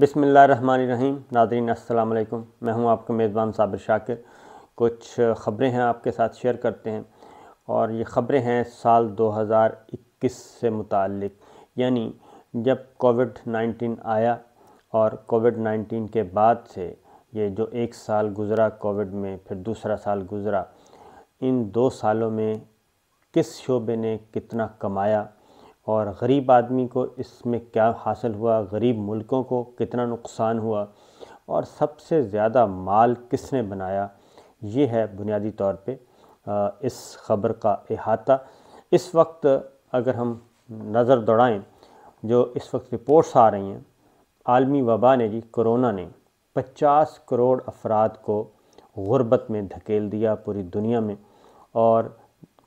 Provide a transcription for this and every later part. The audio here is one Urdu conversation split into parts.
بسم اللہ الرحمن الرحیم۔ ناظرین السلام علیکم، میں ہوں آپ کا میزبان صابر شاکر۔ کچھ خبریں ہیں آپ کے ساتھ شیئر کرتے ہیں، اور یہ خبریں ہیں سال 2021 سے متعلق، یعنی جب کووڈ-19 آیا اور کووڈ-19 کے بعد سے یہ جو ایک سال گزرا کووڈ میں، پھر دوسرا سال گزرا، ان 2 سالوں میں کس شعبے نے کتنا کمایا اور غریب آدمی کو اس میں کیا حاصل ہوا، غریب ملکوں کو کتنا نقصان ہوا، اور سب سے زیادہ مال کس نے بنایا، یہ ہے بنیادی طور پہ اس خبر کا احاطہ۔ اس وقت اگر ہم نظر دوڑائیں، جو اس وقت رپورٹس آ رہی ہیں، عالمی وبا نے کرونا نے 50 کروڑ افراد کو غربت میں دھکیل دیا پوری دنیا میں، اور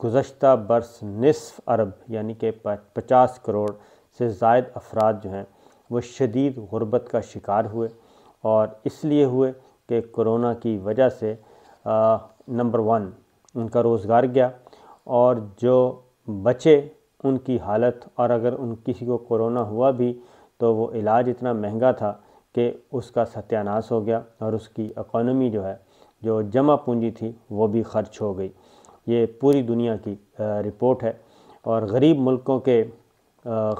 گزشتہ برس نصف ارب یعنی کہ 50 کروڑ سے زائد افراد جو ہیں وہ شدید غربت کا شکار ہوئے، اور اس لیے ہوئے کہ کرونا کی وجہ سے نمبر 1 ان کا روزگار گیا، اور جو بچے ان کی حالت، اور اگر ان کسی کو کرونا ہوا بھی تو وہ علاج اتنا مہنگا تھا کہ اس کا ستیہ ناش ہو گیا، اور اس کی اکانومی جو ہے، جو جمع پونجی تھی، وہ بھی خرچ ہو گئی۔ یہ پوری دنیا کی رپورٹ ہے، اور غریب ملکوں کے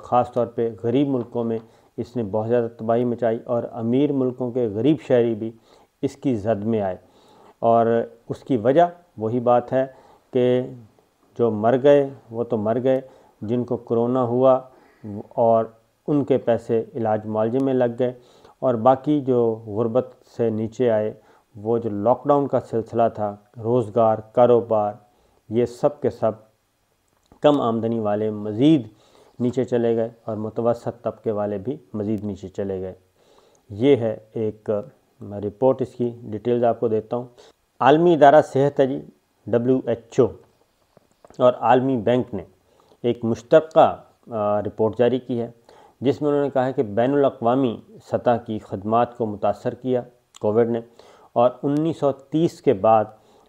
خاص طور پہ غریب ملکوں میں اس نے بہت زیادہ تباہی مچائی، اور امیر ملکوں کے غریب شہری بھی اس کی زد میں آئے، اور اس کی وجہ وہی بات ہے کہ جو مر گئے وہ تو مر گئے، جن کو کرونا ہوا اور ان کے پیسے علاج معالجے میں لگ گئے، اور باقی جو غربت سے نیچے آئے، وہ جو لاک ڈاؤن کا سلسلہ تھا، روزگار، کاروبار، یہ سب کے سب کم آمدنی والے مزید نیچے چلے گئے، اور متوسط طبقے والے بھی مزید نیچے چلے گئے۔ یہ ہے ایک رپورٹ، اس کی ڈیٹیلز آپ کو دیتا ہوں۔ عالمی ادارہ صحت ہے WHO اور عالمی بینک نے ایک مشترکہ رپورٹ جاری کی ہے، جس میں انہوں نے کہا ہے کہ بین الاقوامی سطح کی خدمات کو متاثر کیا کووڈ نے، اور 1930 کے بعد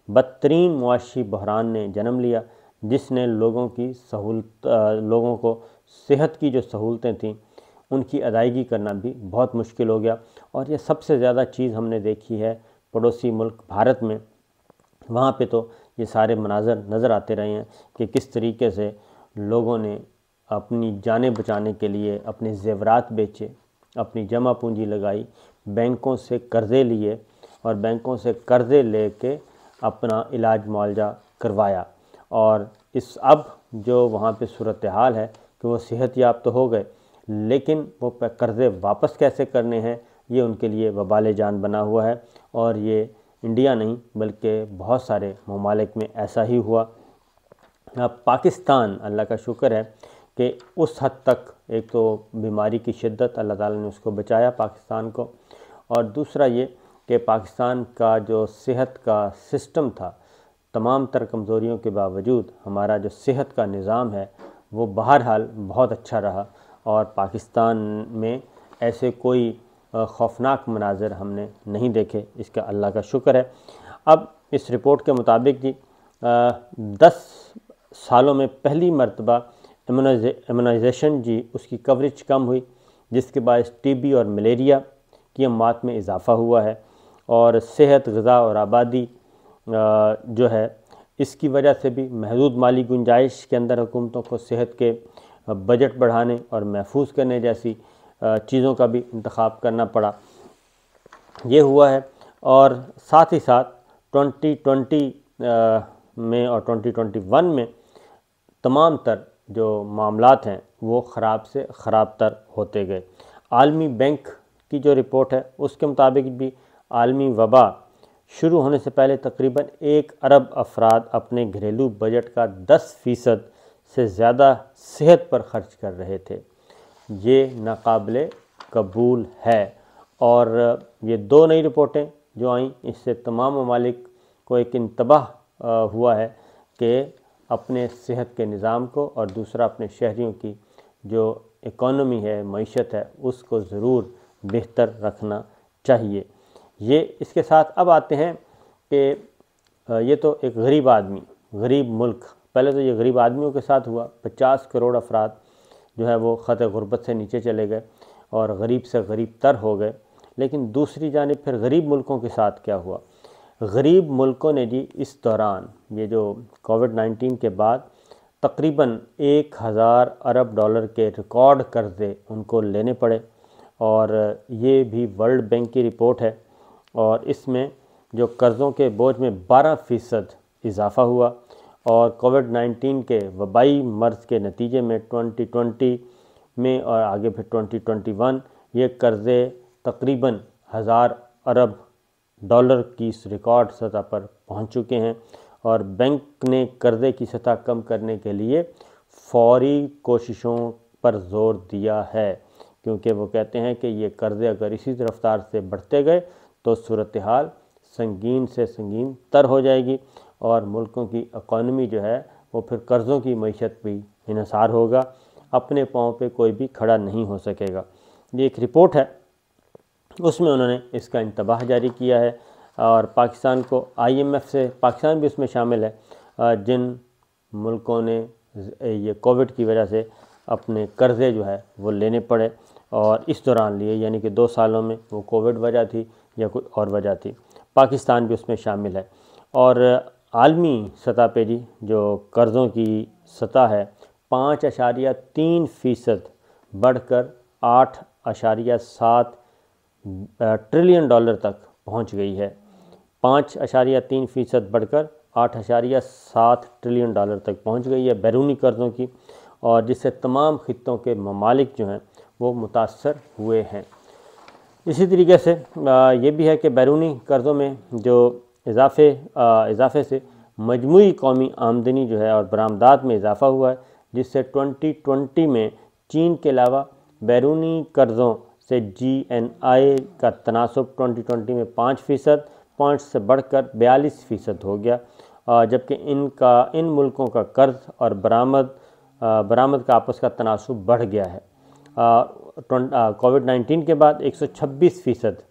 بدترین معاشی بحران نے جنم لیا، جس نے لوگوں کو صحت کی جو سہولتیں تھیں ان کی ادائیگی کرنا بھی بہت مشکل ہو گیا۔ اور یہ سب سے زیادہ چیز ہم نے دیکھی ہے پڑوسی ملک بھارت میں۔ وہاں پہ تو یہ سارے مناظر نظر آتے رہے ہیں کہ کس طریقے سے لوگوں نے اپنی جانیں بچانے کے لیے اپنے زیورات بیچے، اپنی جمع پونجی لگائی، بینکوں سے قرضے لیے، اور بینکوں سے قرضے لے کے اپنا علاج معالجہ کروایا، اور اب جو وہاں پہ صورتحال ہے کہ وہ صحت یاب تو ہو گئے، لیکن وہ قرضے واپس کیسے کرنے ہیں، یہ ان کے لیے وبال جان بنا ہوا ہے، اور یہ انڈیا نہیں بلکہ بہت سارے ممالک میں ایسا ہی ہوا۔ اب پاکستان، اللہ کا شکر ہے کہ اس حد تک ایک تو بیماری کی شدت، اللہ تعالیٰ نے اس کو بچایا پاکستان کو، اور دوسرا یہ کہ پاکستان کا جو صحت کا سسٹم تھا، تمام تر کمزوریوں کے باوجود ہمارا جو صحت کا نظام ہے وہ بہرحال بہت اچھا رہا، اور پاکستان میں ایسے کوئی خوفناک مناظر ہم نے نہیں دیکھے، اس کا اللہ کا شکر ہے۔ اب اس رپورٹ کے مطابق 10 سالوں میں پہلی مرتبہ ایمونائزیشن اس کی کوریج کم ہوئی، جس کے باعث TB اور ملیریا کی اموات میں اضافہ ہوا ہے، اور صحت، غذا اور آبادی جو ہے اس کی وجہ سے بھی محدود مالی گنجائش کے اندر حکومتوں کو صحت کے بجٹ بڑھانے اور محفوظ کرنے جیسی چیزوں کا بھی انتخاب کرنا پڑا، یہ ہوا ہے۔ اور ساتھ ہی ساتھ 2020 میں اور 2021 میں تمام تر جو معاملات ہیں وہ خراب سے خراب تر ہوتے گئے۔ عالمی بینک کی جو رپورٹ ہے اس کے مطابق بھی عالمی وبا شروع ہونے سے پہلے تقریباً 1 ارب افراد اپنے گھریلو بجٹ کا 10% سے زیادہ صحت پر خرچ کر رہے تھے۔ یہ ناقابل قبول ہے، اور یہ 2 نئی رپورٹیں جو آئیں، اس سے تمام ممالک کو ایک انتباہ ہوا ہے کہ اپنے صحت کے نظام کو، اور دوسرا اپنے شہریوں کی جو اکانومی ہے، معیشت ہے، اس کو ضرور بہتر رکھنا چاہیے۔ یہ اس کے ساتھ اب آتے ہیں کہ یہ تو ایک غریب آدمی، غریب ملک، پہلے تو یہ غریب آدمیوں کے ساتھ ہوا، 50 کروڑ افراد جو ہے وہ خط غربت سے نیچے چلے گئے، اور غریب سے غریب تر ہو گئے۔ لیکن دوسری جانب پھر غریب ملکوں کے ساتھ کیا ہوا؟ غریب ملکوں نے جی اس دوران یہ جو کووڈ-19 کے بعد تقریباً 1000 ارب ڈالر کے ریکارڈ قرضے ان کو لینے پڑے، اور یہ بھی ورلڈ بینک کی رپورٹ ہے، اور اس میں جو قرضوں کے بوجھ میں 12% اضافہ ہوا، اور کووڈ-19 کے وبائی مرض کے نتیجے میں 2020 میں اور آگے پھر 2021 یہ قرضے تقریباً 1000 ارب ڈالر کی اس ریکارڈ سطح پر پہنچ چکے ہیں، اور بینک نے قرضے کی سطح کم کرنے کے لیے فوری کوششوں پر زور دیا ہے، کیونکہ وہ کہتے ہیں کہ یہ قرضے اگر اسی رفتار سے بڑھتے گئے تو صورتحال سنگین سے سنگین تر ہو جائے گی، اور ملکوں کی اکانومی جو ہے وہ پھر قرضوں کی معیشت بھی انحصار ہوگا، اپنے پاؤں پہ کوئی بھی کھڑا نہیں ہو سکے گا۔ یہ ایک رپورٹ ہے، اس میں انہوں نے اس کا انتباہ جاری کیا ہے، اور پاکستان کو IMF سے، پاکستان بھی اس میں شامل ہے، جن ملکوں نے یہ کووڈ کی وجہ سے اپنے قرضے جو ہے وہ لینے پڑے اور اس دوران لیے، یعنی کہ 2 سالوں میں وہ کووڈ وجہ تھی یا کوئی اور وجہ تھی، پاکستان بھی اس میں شامل ہے۔ اور عالمی سطح پہ جی جو قرضوں کی سطح ہے 5.3% بڑھ کر 8.7 ٹریلین ڈالر تک پہنچ گئی ہے، 5.3% بڑھ کر 8.7 ٹریلین ڈالر تک پہنچ گئی ہے بیرونی قرضوں کی، اور جس سے تمام خطوں کے ممالک جو ہیں وہ متاثر ہوئے ہیں۔ اسی طریقے سے یہ بھی ہے کہ بیرونی قرضوں میں جو اضافے سے مجموعی قومی آمدنی جو ہے اور برآمدات میں اضافہ ہوا ہے، جس سے 2020 میں چین کے علاوہ بیرونی قرضوں سے GNI کا تناسب 2020 میں 5% پوائنٹ سے بڑھ کر 42% ہو گیا، جبکہ ان ملکوں کا قرض اور برآمد کا آپس کا تناسب بڑھ گیا ہے۔ کووڈ-19 کے بعد 126%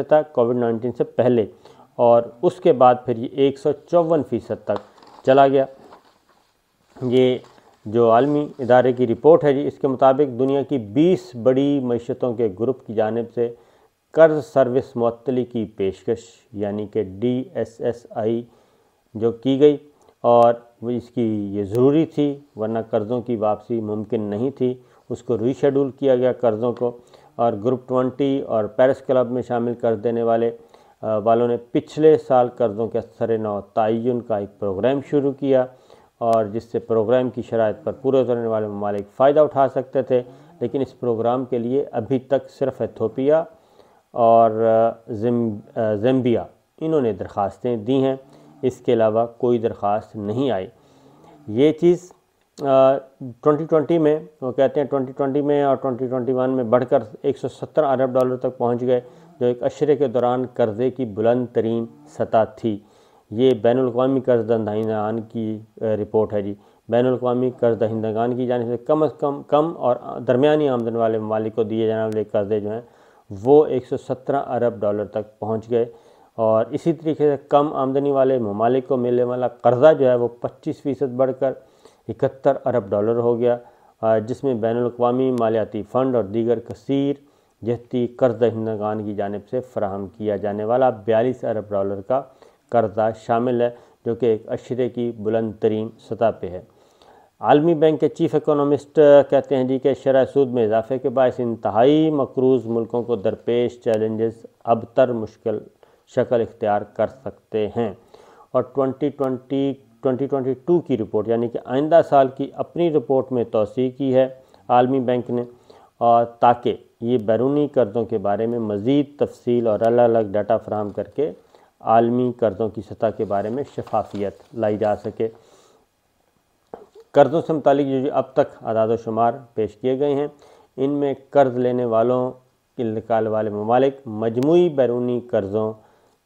تک کووڈ-19 سے پہلے، اور اس کے بعد پھر یہ 154% تک چلا گیا۔ یہ جو عالمی ادارے کی رپورٹ ہے جی، اس کے مطابق دنیا کی 20 بڑی معیشتوں کے گروپ کی جانب سے قرض سروس معطلی کی پیشکش یعنی کہ DSSI جو کی گئی، اور وہ اس کی یہ ضروری تھی ورنہ قرضوں کی واپسی ممکن نہیں تھی، اس کو ری شیڈول کیا گیا قرضوں کو، اور گروپ 20 اور پیرس کلب میں شامل کر دینے والوں نے پچھلے سال قرضوں کے اثر نو تعین کا ایک پروگرام شروع کیا، اور جس سے پروگرام کی شرائط پر پورے اترنے والے ممالک فائدہ اٹھا سکتے تھے، لیکن اس پروگرام کے لیے ابھی تک صرف ایتھوپیا اور زیمبیا انہوں نے درخواستیں دی ہیں، اس کے علاوہ کوئی درخواست نہیں آئی۔ یہ چیز 2020 میں وہ کہتے ہیں 2020 میں اور 2021 میں بڑھ کر 117 ارب ڈالر تک پہنچ گئے، جو ایک عشرے کے دوران قرضے کی بلند ترین سطح تھی۔ یہ بین الاقوامی قرض دہندگان کی رپورٹ ہے جی، بین الاقوامی قرض دہندگان کی جانب سے کم از کم اور درمیانی آمدن والے ممالک کو دیے جانے والے قرضے جو ہیں وہ 117 ارب ڈالر تک پہنچ گئے، اور اسی طریقے سے کم آمدنی والے ممالک کو ملنے والا قرضہ جو ہے وہ 25% بڑھ کر 71 ارب ڈالر ہو گیا، جس میں بین الاقوامی مالیاتی فنڈ اور دیگر کثیر جہتی قرض دہندگان کی جانب سے فراہم کیا جانے والا 42 ارب ڈالر کا قرضہ شامل ہے، جو کہ ایک عشرے کی بلند ترین سطح پہ ہے۔ عالمی بینک کے چیف اکونومسٹ کہتے ہیں جی کہ شرح سود میں اضافے کے باعث انتہائی مقروض ملکوں کو درپیش چیلنجز اب تر مشکل شکل اختیار کر سکتے ہیں، اور 2022 کی رپورٹ یعنی کہ آئندہ سال کی اپنی رپورٹ میں توسیع کی ہے عالمی بینک نے، اور تاکہ یہ بیرونی قرضوں کے بارے میں مزید تفصیل اور الگ الگ ڈیٹا فراہم کر کے عالمی قرضوں کی سطح کے بارے میں شفافیت لائی جا سکے۔ قرضوں سے متعلق جو اب تک اعداد و شمار پیش کیے گئے ہیں، ان میں قرض لینے والے ممالک مجموعی بیرونی قرضوں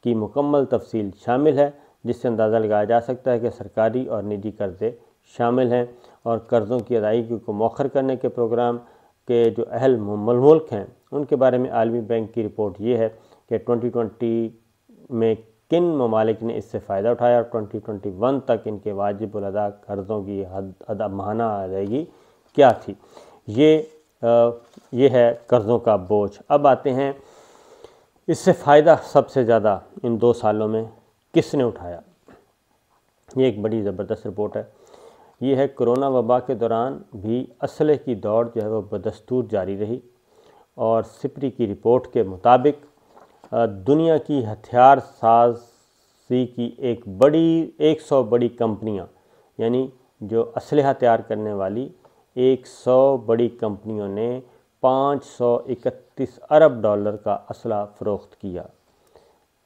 کی مکمل تفصیل شامل ہے، جس سے اندازہ لگایا جا سکتا ہے کہ سرکاری اور نجی قرضے شامل ہیں، اور قرضوں کی ادائیگی کو مؤخر کرنے کے پروگرام کے جو اہل ملک ہیں ان کے بارے میں عالمی بینک کی رپورٹ یہ ہے کہ 2020 میں کن ممالک نے اس سے فائدہ اٹھایا، اور 2021 تک ان کے واجب الادا قرضوں کی ماہانہ ادائیگی کیا تھی۔ یہ یہ ہے قرضوں کا بوجھ۔ اب آتے ہیں اس سے فائدہ سب سے زیادہ ان 2 سالوں میں کس نے اٹھایا۔ یہ ایک بڑی زبردست رپورٹ ہے۔ یہ ہے کرونا وبا کے دوران بھی اسلحے کی دوڑ جو ہے وہ بدستور جاری رہی، اور سپری کی رپورٹ کے مطابق دنیا کی ہتھیار سازی کی 100 بڑی کمپنیاں، یعنی جو اسلحہ تیار کرنے والی 100 بڑی کمپنیوں نے $531 ارب کا اسلحہ فروخت کیا،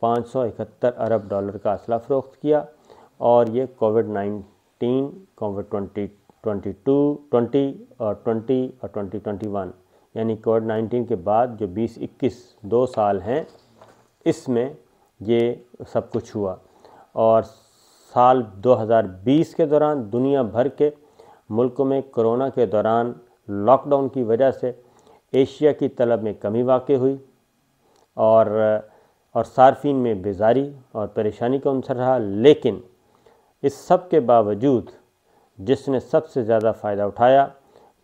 $571 ارب کا اسلحہ فروخت کیا، اور یہ کووڈ-19، کووڈ-20 اور 2021 یعنی کووڈ-19 کے بعد جو 2021 2 سال ہیں، اس میں یہ سب کچھ ہوا۔ اور سال 2020 کے دوران دنیا بھر کے ملکوں میں کرونا کے دوران لاک ڈاؤن کی وجہ سے ایشیا کی طلب میں کمی واقع ہوئی، اور صارفین میں بیزاری اور پریشانی کا عنصر رہا، لیکن اس سب کے باوجود جس نے سب سے زیادہ فائدہ اٹھایا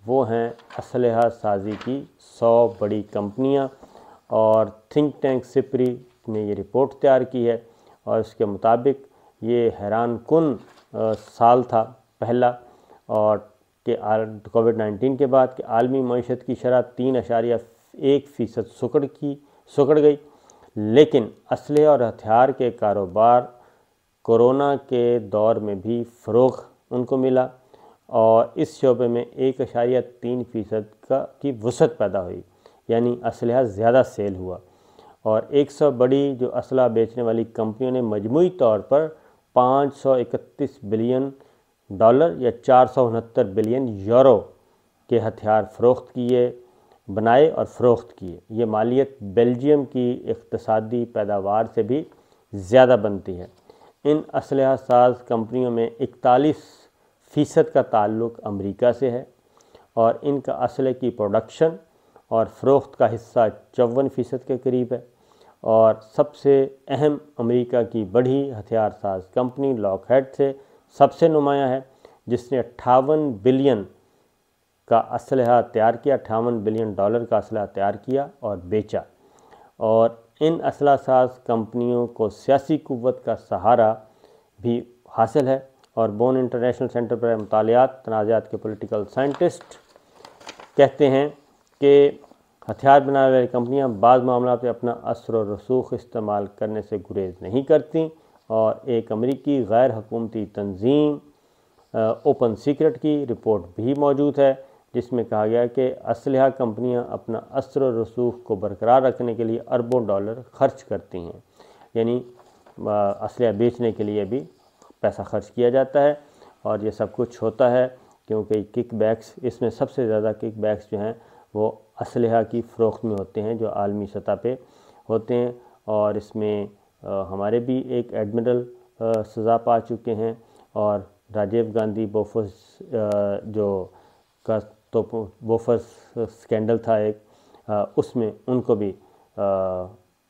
وہ ہیں اسلحہ سازی کی 100 بڑی کمپنیاں۔ اور تھنک ٹینک سپری نے یہ رپورٹ تیار کی ہے، اور اس کے مطابق یہ حیران کن سال تھا پہلا، اور کہ کووڈ-19 کے بعد کہ عالمی معیشت کی شرح 3.1% سکڑ گئی، لیکن اسلحے اور ہتھیار کے کاروبار کورونا کے دور میں بھی فروغ ان کو ملا، اور اس شعبے میں 1.3% کی وسعت پیدا ہوئی، یعنی اسلحہ زیادہ سیل ہوا، اور 100 بڑی جو اسلحہ بیچنے والی کمپنیوں نے مجموعی طور پر $531 بلین یا 469 بلین یورو کے ہتھیار بنائے اور فروخت کیے۔ یہ مالیت بیلجیم کی اقتصادی پیداوار سے بھی زیادہ بنتی ہے۔ ان اسلحہ ساز کمپنیوں میں 41% کا تعلق امریکہ سے ہے، اور ان کا اسلحے کی پروڈکشن اور فروخت کا حصہ 54% کے قریب ہے۔ اور سب سے اہم امریکہ کی بڑی ہتھیار ساز کمپنی لاک ہیڈ سے سب سے نمایاں ہے، جس نے $58 بلین کا اسلحہ تیار کیا، $58 بلین کا اسلحہ تیار کیا اور بیچا۔ اور ان اسلحہ ساز کمپنیوں کو سیاسی قوت کا سہارا بھی حاصل ہے، اور بون انٹرنیشنل سینٹر پر مطالعات تنازعات کے پولیٹیکل سائنٹسٹ کہتے ہیں کہ ہتھیار بنانے والی کمپنیاں بعض معاملات میں اپنا اثر و رسوخ استعمال کرنے سے گریز نہیں کرتیں، اور ایک امریکی غیر حکومتی تنظیم اوپن سیکرٹ کی رپورٹ بھی موجود ہے، جس میں کہا گیا کہ اسلحہ کمپنیاں اپنا اثر و رسوخ کو برقرار رکھنے کے لیے اربوں ڈالر خرچ کرتی ہیں، یعنی اسلحہ بیچنے کے لیے بھی پیسہ خرچ کیا جاتا ہے، اور یہ سب کچھ ہوتا ہے کیونکہ کک بیکس، اس میں سب سے زیادہ کک بیکس جو ہیں وہ اسلحہ کی فروخت میں ہوتے ہیں، جو عالمی سطح پہ ہوتے ہیں، اور اس میں ہمارے بھی ایک ایڈمرل سزا پا چکے ہیں، اور Rajiv Gandhi Bofors Bofors scandal تھا ایک، اس میں ان کو بھی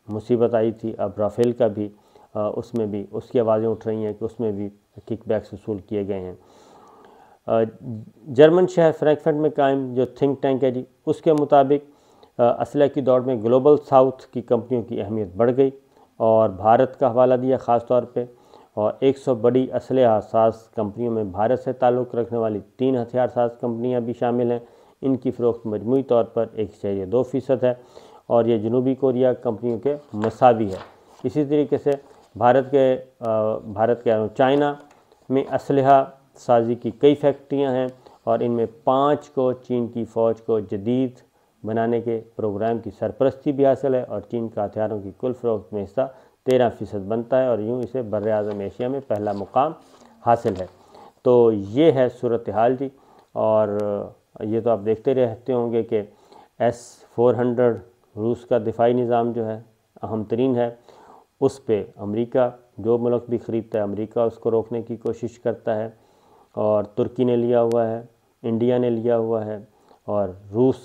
مصیبت آئی تھی۔ اب رافیل کا بھی اس میں بھی اس کی آوازیں اٹھ رہی ہیں کہ اس میں بھی کک بیکس وصول کیے گئے ہیں۔ جرمن شہر فرینکفرٹ میں قائم جو تھنک ٹینک ہے اس کے مطابق اسلحہ کی دوڑ میں گلوبل ساؤتھ کی کمپنیوں کی اہمیت بڑھ گئی، اور بھارت کا حوالہ دیا خاص طور پہ، اور 100 بڑی اسلحہ ساز کمپنیوں میں بھارت سے تعلق رکھنے والی 3 ہتھیار ساز کمپنیاں بھی شامل ہیں۔ ان کی فروخت مجموعی طور پر 1.2% ہے، اور یہ جنوبی کوریا کمپنیوں کے مساوی ہے۔ اسی طریقے سے بھارت کے چائنا میں اسلحہ سازی کی کئی فیکٹریاں ہیں، اور ان میں 5 کو چین کی فوج کو جدید بنانے کے پروگرام کی سرپرستی بھی حاصل ہے، اور چین کا ہتھیاروں کی کل فروخت میں حصہ 13% بنتا ہے، اور یوں اسے بر اعظم ایشیا میں پہلا مقام حاصل ہے۔ تو یہ ہے صورتحال جی، اور یہ تو آپ دیکھتے رہتے ہوں گے کہ S-400 روس کا دفاعی نظام جو ہے اہم ترین ہے، اس پہ امریکہ جو ملک بھی خریدتا ہے امریکہ اس کو روکنے کی کوشش کرتا ہے، اور ترکی نے لیا ہوا ہے، انڈیا نے لیا ہوا ہے، اور روس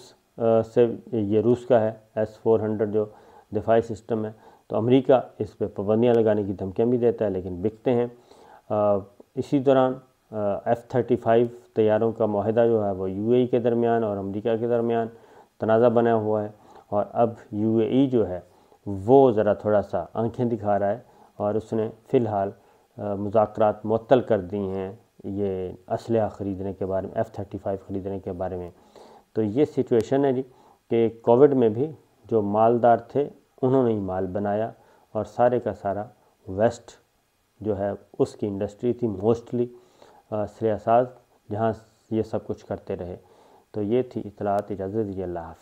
سے یہ روس کا ہے S-400 جو دفاعی سسٹم ہے، تو امریکہ اس پہ پابندیاں لگانے کی دھمکیاں بھی دیتا ہے، لیکن بکتے ہیں۔ اسی دوران F-35 طیاروں کا معاہدہ جو ہے وہ UAE کے درمیان اور امریکہ کے درمیان تنازع بنا ہوا ہے، اور اب UAE جو ہے وہ ذرا تھوڑا سا آنکھیں دکھا رہا ہے، اور اس نے فی الحال مذاکرات معطل کر دی ہیں یہ اسلحہ خریدنے کے بارے میں، F-35 خریدنے کے بارے میں۔ تو یہ سچویشن ہے جی کہ کووڈ میں بھی جو مالدار تھے انہوں نے ہی مال بنایا، اور سارے کا سارا ویسٹ جو ہے اس کی انڈسٹری تھی موسٹلی سریہ ساز، جہاں یہ سب کچھ کرتے رہے۔ تو یہ تھی اطلاعات، اجازت دیجیے، اللہ حافظ۔